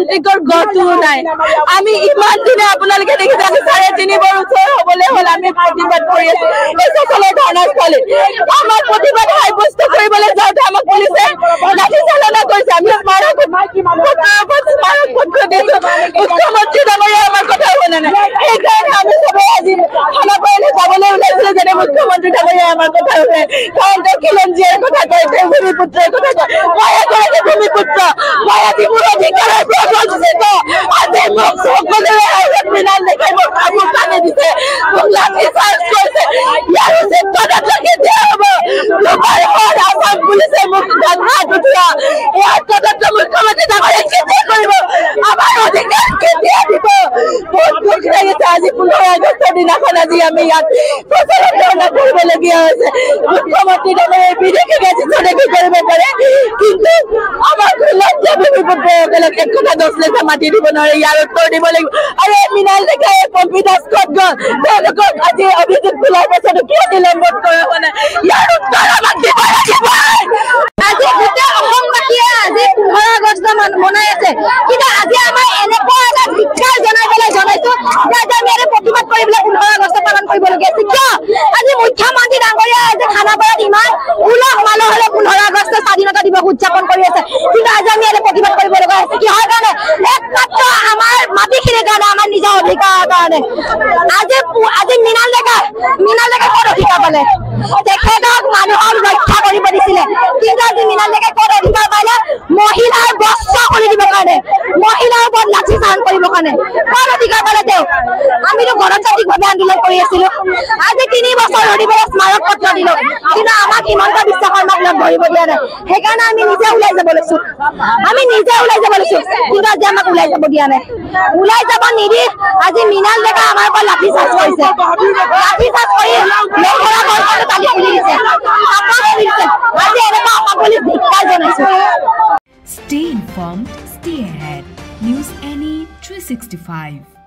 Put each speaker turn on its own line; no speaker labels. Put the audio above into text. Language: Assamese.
লোকতান্ত্ৰিকৰ গঢ়টো নাই আমি ইমান দিনে আপোনালোকে দেখিছে আমি 3.5 বছৰ হ'বলে হ'ল আমি প্ৰতিবাদ কৰি আছো এই সকলৰ ধৰ্ণাস্থলী আমাৰ প্ৰতিবাদ সাব্যস্ত কৰিবলৈ যাওঁতে আমাক পুলিচে লাঠি চালনা কৰিছে আমি স্মাৰক পত্ৰ দিছো মুখ্যমন্ত্ৰী ডাঙৰীয়া আমাৰ কথা শুনা নাই সেইকাৰণে আমি সবে আজি খানাপাৰালৈ যাবলৈ ওলাইছিলো যেনে মুখ্যমন্ত্ৰী ডাঙৰীয়া আমাৰ কথা শুনে কাৰণ তেওঁ খিলঞ্জীয়াৰ কথা কয় তেওঁ ভূমিপুত্ৰৰ কথা কয় মই এগৰাকী ভূমিপুত্ৰ মই আজি মোৰ অধিকাৰৰ পৰা বঞ্চিত আজি মোক সকলোৱে আগত মৃণাল ডেকাই মোক কামোৰ টানি দিছে মোক লাঠি চাৰ্জ কৰিছে ইয়াৰ উচিত তদন্ত কেতিয়া হ'ব দুবাৰ হ'ল আসাম পুলিচে মোক হাত উঠোৱা ইয়াৰ তদন্ত মুখ্যমন্ত্ৰী ডাঙৰীয়াই কেতিয়া কৰিব আমাৰ অধিকাৰ কেতিয়া দিব বহুত দুখ লাগিছে আজি 15 আগষ্টৰ দিনাখন আজি আমি ইয়াত প্ৰচাৰত ধৰ্ণা কৰিবলগীয়া হৈছে মুখ্যমন্ত্ৰী ডাঙৰীয়াই বিদেশী গাজীখনে কি কৰিব পাৰে কিন্তু আমাৰ লজ্জা ভূমিপুত্ৰসকলক 1 কথা 10 লেখা মাতি দিব নোৱাৰে ইয়াৰ উত্তৰ দিব লাগিব আৰু মৃণাল ডেকাই পম্পী দাস ক'ত গ'ল তেওঁলোকক আজি অভিযোগ তোলাৰ পাছতো কিয় নিলম্বন কৰা হোৱা নাই ইয়াৰ উত্তৰ আমাক দিব লাগিব আজি গোটেই অসমবাসীয়ে আজি 15 আগষ্ট মনাই আছে কিন্তু আজি আমাৰ এনেকুৱা এটা শিক্ষা জনাইবলৈ জনাইছো যে আমি ইয়াতে প্ৰতিবাদ কৰিবলৈ 15 আগষ্ট পালন কৰিবলগীয়া আছে কিয় আজি মুখ্যমন্ত্ৰী ডাঙৰীয়া আজি খানাপাৰাত ইমান উলহ মালহেৰে 15 আগষ্ট স্বাধীনতা দিৱস উদযাপন কৰি আছে কিন্তু আজি আমি ইয়াতে প্ৰতিবাদ কৰিব লগা হৈছে কিহৰ কাৰণে একমাত্ৰ আমাৰ মাটিখিনিৰ কাৰণে আমাৰ নিজৰ অধিকাৰৰ কাৰণে আজি মৃণাল ডেকাই ক'ত অধিকাৰ পালে তেখেতক মানুহক ৰক্ষা কৰিব দিছিলে কিন্তু আজি মৃণাল ডেকাই ক'ত অধিকাৰ পালে মহিলাৰ বস্ত্ৰ খুলি দিবৰ কাৰণে মহিলাৰ ওপৰত লাঠি চালন কৰিবৰ কাৰণে ক'ত অধিকাৰ পালে তেওঁ আমিতো গণতান্ত্ৰিকভাৱে আন্দোলন কৰি আছিলো আজি 3 বছৰ ধৰি স্মাৰক পত্ৰ দিলো কিন্তু আমাক হিমন্ত বিশ্ব শৰ্মাক লগ ধৰিব দিয়া নাই সেইকাৰণে আমি নিজে ওলাই যাব লৈছো কিন্তু আজি আমাক ওলাই যাব দিয়া নাই ওলাই যাব নিদি আজি মৃণাল ডেকা আমাৰ ওপৰত লাঠি চাৰ্জ কৰিছে কৰি লেখৰা কৰ্মটো তালি খুলি দিছে আজি এনেকুৱা অসম পুলিচ ধিক্কাৰ জনাইছো
Stay informed, stay ahead. News Any 365